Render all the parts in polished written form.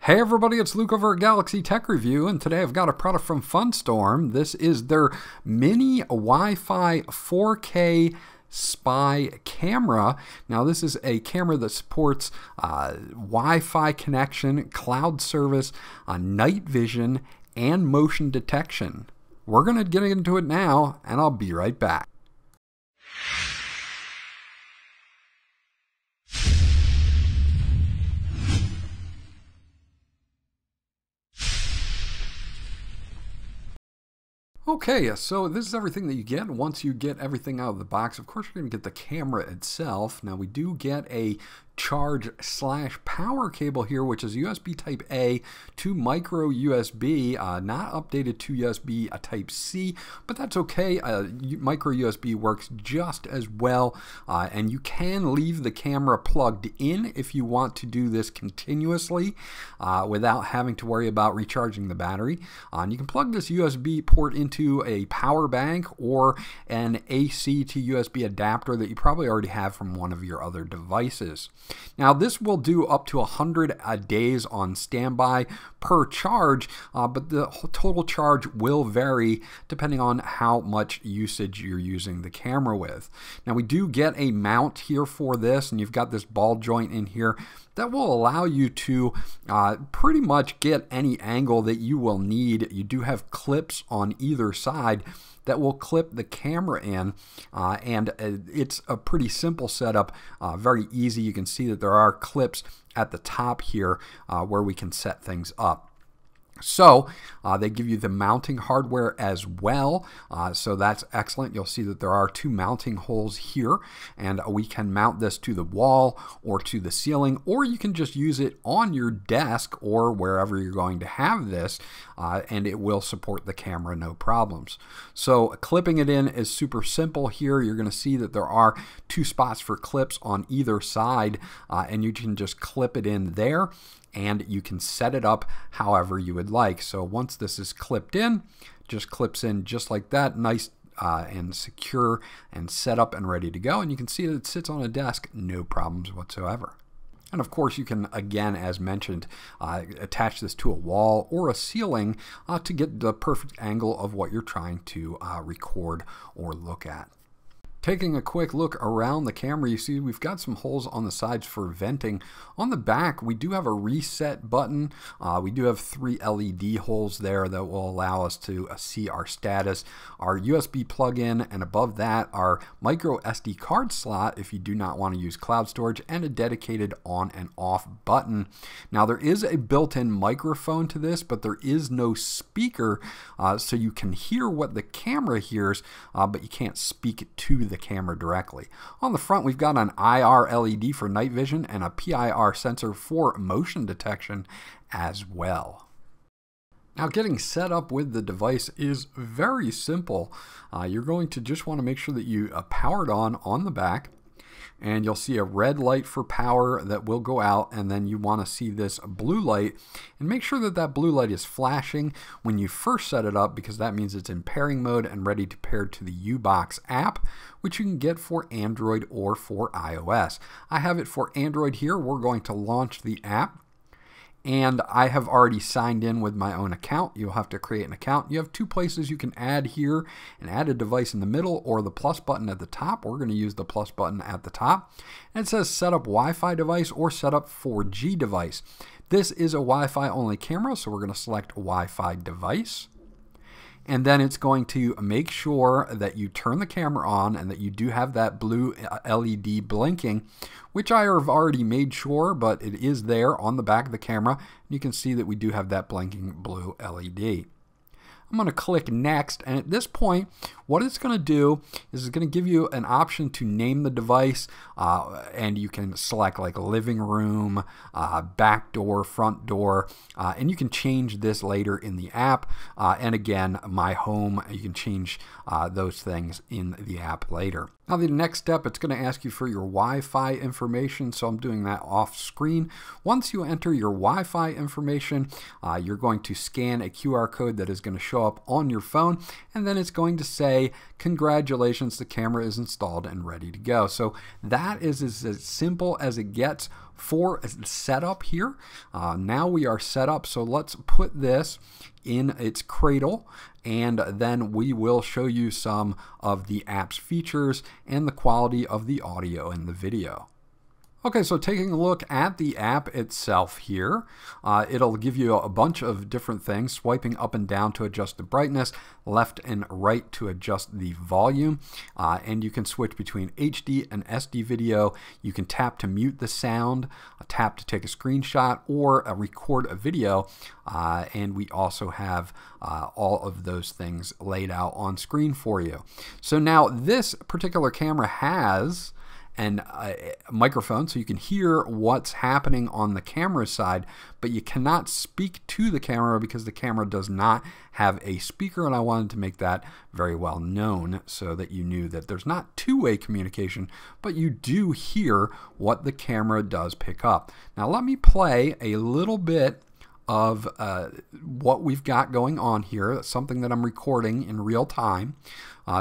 Hey everybody, it's Luke over at Galaxy Tech Review, and today I've got a product from Funstorm. This is their mini Wi-Fi 4K spy camera. Now this is a camera that supports Wi-Fi connection, cloud service, night vision, and motion detection. We're going to get into it now, and I'll be right back. Okay, so this is everything that you get once you get everything out of the box. Of course, you're going to get the camera itself. Now, we do get a charge/power cable here, which is USB type A to micro USB, not updated to USB type C, but that's okay. Micro USB works just as well, and you can leave the camera plugged in if you want to do this continuously without having to worry about recharging the battery. And you can plug this USB port into a power bank or an AC to USB adapter that you probably already have from one of your other devices. Now this will do up to 100 days on standby per charge, but the total charge will vary depending on how much usage you're using the camera with. Now we do get a mount here for this, and you've got this ball joint in here that will allow you to pretty much get any angle that you will need. You do have clips on either side that will clip the camera in, and it's a pretty simple setup, very easy. You can see that there are clips at the top here where we can set things up. So they give you the mounting hardware as well, so that's excellent. You'll see that there are two mounting holes here, and we can mount this to the wall or to the ceiling, or you can just use it on your desk or wherever you're going to have this, and it will support the camera no problems. So clipping it in is super simple here. You're going to see that there are two spots for clips on either side, and you can just clip it in there, and you can set it up however you would like. So once this is clipped in, just clips in just like that, nice and secure and set up and ready to go. And you can see that it sits on a desk, no problems whatsoever. And of course you can, again, as mentioned, attach this to a wall or a ceiling to get the perfect angle of what you're trying to record or look at. Taking a quick look around the camera, you see we've got some holes on the sides for venting. On the back, we do have a reset button. We do have 3 LED holes there that will allow us to see our status, our USB plug-in, and above that, our micro SD card slot if you do not want to use cloud storage, and a dedicated on and off button. Now, there is a built-in microphone to this, but there is no speaker, so you can hear what the camera hears, but you can't speak to the camera directly. On the front, we've got an IR LED for night vision and a PIR sensor for motion detection as well. Now, getting set up with the device is very simple. You're going to just want to make sure that you power it on the back, and you'll see a red light for power that will go out, and then you want to see this blue light, and make sure that that blue light is flashing when you first set it up, because that means it's in pairing mode and ready to pair to the U-Box app, which you can get for Android or for iOS. I have it for Android here. We're going to launch the app, and I have already signed in with my own account. You'll have to create an account. You have two places you can add here, and add a device in the middle or the plus button at the top. We're going to use the plus button at the top. And it says set up Wi-Fi device or set up 4G device. This is a Wi-Fi only camera, so we're going to select Wi-Fi device. And then it's going to make sure that you turn the camera on and that you do have that blue LED blinking, which I have already made sure, but it is there on the back of the camera. You can see that we do have that blinking blue LED. I'm going to click next, and at this point what it's going to do is it's going to give you an option to name the device, and you can select like living room, back door, front door, and you can change this later in the app, and again, my home, you can change those things in the app later. Now the next step, it's going to ask you for your Wi-Fi information, so I'm doing that off screen. Once you enter your Wi-Fi information, you're going to scan a QR code that is going to show show up on your phone, and then it's going to say, congratulations, the camera is installed and ready to go. So that is as simple as it gets for setup here. Now we are set up, so let's put this in its cradle, and then we will show you some of the app's features and the quality of the audio and the video. Okay, so taking a look at the app itself here, it'll give you a bunch of different things, swiping up and down to adjust the brightness, left and right to adjust the volume, and you can switch between HD and SD video. You can tap to mute the sound, tap to take a screenshot, or record a video, and we also have all of those things laid out on screen for you. So now this particular camera has and a microphone, so you can hear what's happening on the camera side, but you cannot speak to the camera because the camera does not have a speaker, and I wanted to make that very well known so that you knew that there's not two-way communication, but you do hear what the camera does pick up. Now let me play a little bit of what we've got going on here, something that I'm recording in real time,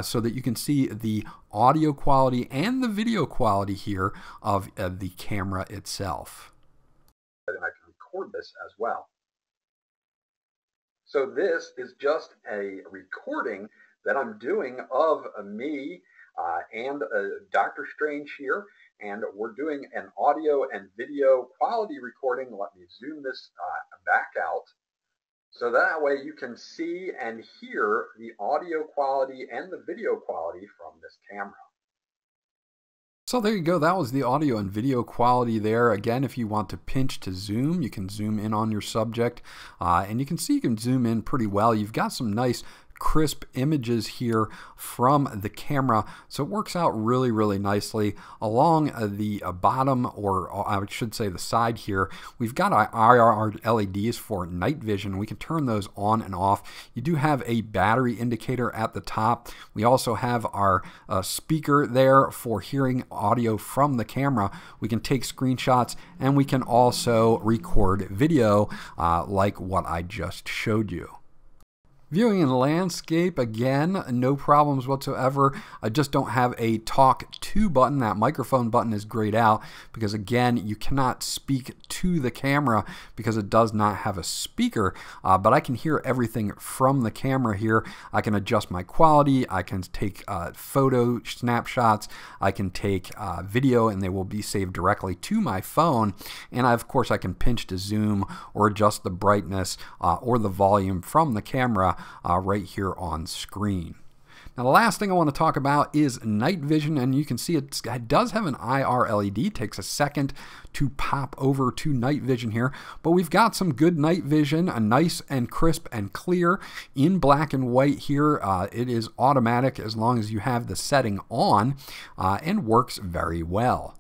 so that you can see the audio quality and the video quality here of the camera itself. And I can record this as well. So this is just a recording that I'm doing of me and Dr. Strange here, and we're doing an audio and video quality recording. Let me zoom this back out, so that way you can see and hear the audio quality and the video quality from this camera. So there you go, that was the audio and video quality there. Again, if you want to pinch to zoom, you can zoom in on your subject, and you can see you can zoom in pretty well. You've got some nice crisp images here from the camera, so it works out really, really nicely. Along the bottom, or I should say the side here, we've got our IR LEDs for night vision. We can turn those on and off. You do have a battery indicator at the top. We also have our speaker there for hearing audio from the camera. We can take screenshots, and we can also record video like what I just showed you. Viewing in landscape, again, no problems whatsoever. I just don't have a talk to button. That microphone button is grayed out because, again, you cannot speak to the camera because it does not have a speaker, but I can hear everything from the camera here. I can adjust my quality. I can take photo snapshots. I can take video, and they will be saved directly to my phone. And of course, I can pinch to zoom or adjust the brightness or the volume from the camera right here on screen. Now the last thing I want to talk about is night vision, and you can see it does have an IR LED. It takes a second to pop over to night vision here, but we've got some good night vision, a nice and crisp and clear in black and white here. It is automatic as long as you have the setting on, and works very well.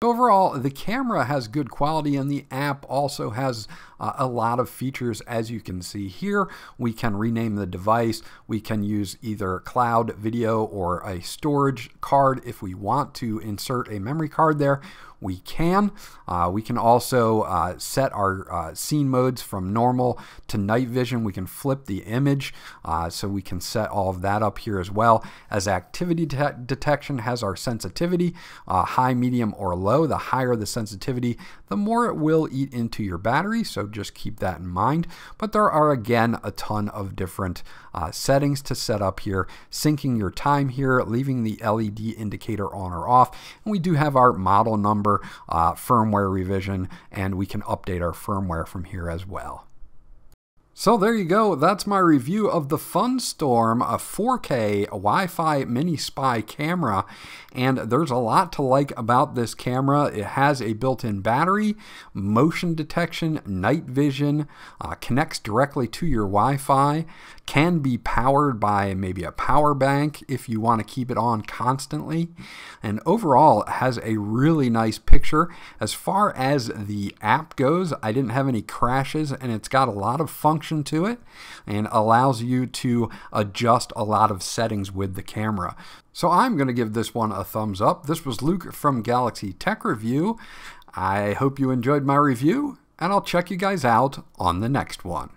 Overall, the camera has good quality, and the app also has a lot of features. As you can see here, we can rename the device. We can use either cloud video or a storage card. If we want to insert a memory card there, we can. We can also set our scene modes from normal to night vision. We can flip the image, so we can set all of that up here as well. As activity detection has our sensitivity, high, medium, or low. The higher the sensitivity, the more it will eat into your battery, so just keep that in mind. But there are, again, a ton of different settings to set up here, syncing your time here, leaving the LED indicator on or off, and we do have our model number, firmware revision, and we can update our firmware from here as well. So there you go, that's my review of the Funstorm, a 4K Wi-Fi mini spy camera, and there's a lot to like about this camera. It has a built-in battery, motion detection, night vision, connects directly to your Wi-Fi, can be powered by maybe a power bank if you want to keep it on constantly, and overall it has a really nice picture. As far as the app goes, I didn't have any crashes, and it's got a lot of function to it and allows you to adjust a lot of settings with the camera. So I'm going to give this one a thumbs up. This was Luke from Galaxy Tech Review. I hope you enjoyed my review, and I'll check you guys out on the next one.